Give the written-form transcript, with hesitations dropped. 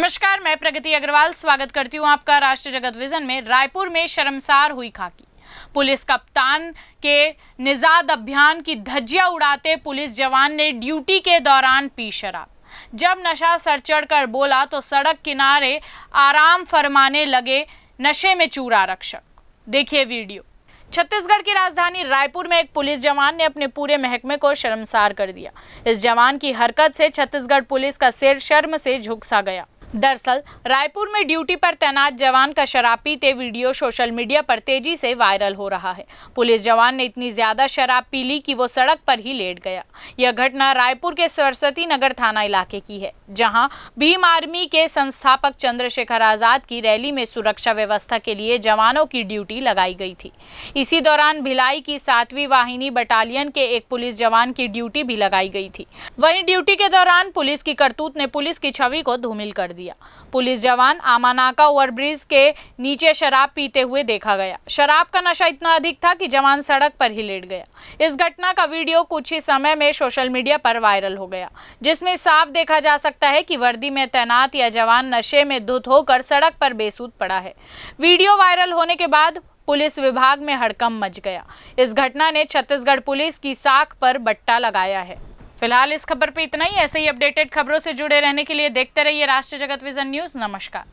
नमस्कार, मैं प्रगति अग्रवाल स्वागत करती हूं आपका राष्ट्र जगत विजन में। रायपुर में शर्मसार हुई खाकी। पुलिस कप्तान के निजात अभियान की धज्जियां उड़ाते पुलिस जवान ने ड्यूटी के दौरान पी शराब। जब नशा सर चढ़कर बोला तो सड़क किनारे आराम फरमाने लगे नशे में चूर आरक्षक। देखिए वीडियो। छत्तीसगढ़ की राजधानी रायपुर में एक पुलिस जवान ने अपने पूरे महकमे को शर्मसार कर दिया। इस जवान की हरकत से छत्तीसगढ़ पुलिस का सिर शर्म से झुक सा गया। दरअसल रायपुर में ड्यूटी पर तैनात जवान का शराब पीते वीडियो सोशल मीडिया पर तेजी से वायरल हो रहा है। पुलिस जवान ने इतनी ज्यादा शराब पी ली कि वो सड़क पर ही लेट गया। यह घटना रायपुर के सरस्वती नगर थाना इलाके की है, जहां भीम आर्मी के संस्थापक चंद्रशेखर आजाद की रैली में सुरक्षा व्यवस्था के लिए जवानों की ड्यूटी लगाई गई थी। इसी दौरान भिलाई की 7वीं वाहिनी बटालियन के एक पुलिस जवान की ड्यूटी भी लगाई गई थी। वहीं ड्यूटी के दौरान पुलिस की करतूत ने पुलिस की छवि को धूमिल कर दिया। पुलिस जवान आमानाका ओवरब्रिज के नीचे शराब पीते हुए देखा गया। शराब का नशा इतना अधिक था कि जवान सड़क पर ही लेट गया। इस घटना का वीडियो कुछ ही समय में सोशल मीडिया पर वायरल हो गया, जिसमें साफ देखा जा सकता है कि वर्दी में तैनात यह जवान नशे में धुत होकर सड़क पर बेसुध पड़ा है। वीडियो वायरल होने के बाद पुलिस विभाग में हड़कंप मच गया। इस घटना ने छत्तीसगढ़ पुलिस की साख पर बट्टा लगाया है। फिलहाल इस खबर पे इतना ही। ऐसे ही अपडेटेड खबरों से जुड़े रहने के लिए देखते रहिए राष्ट्र जगत विजन न्यूज़। नमस्कार।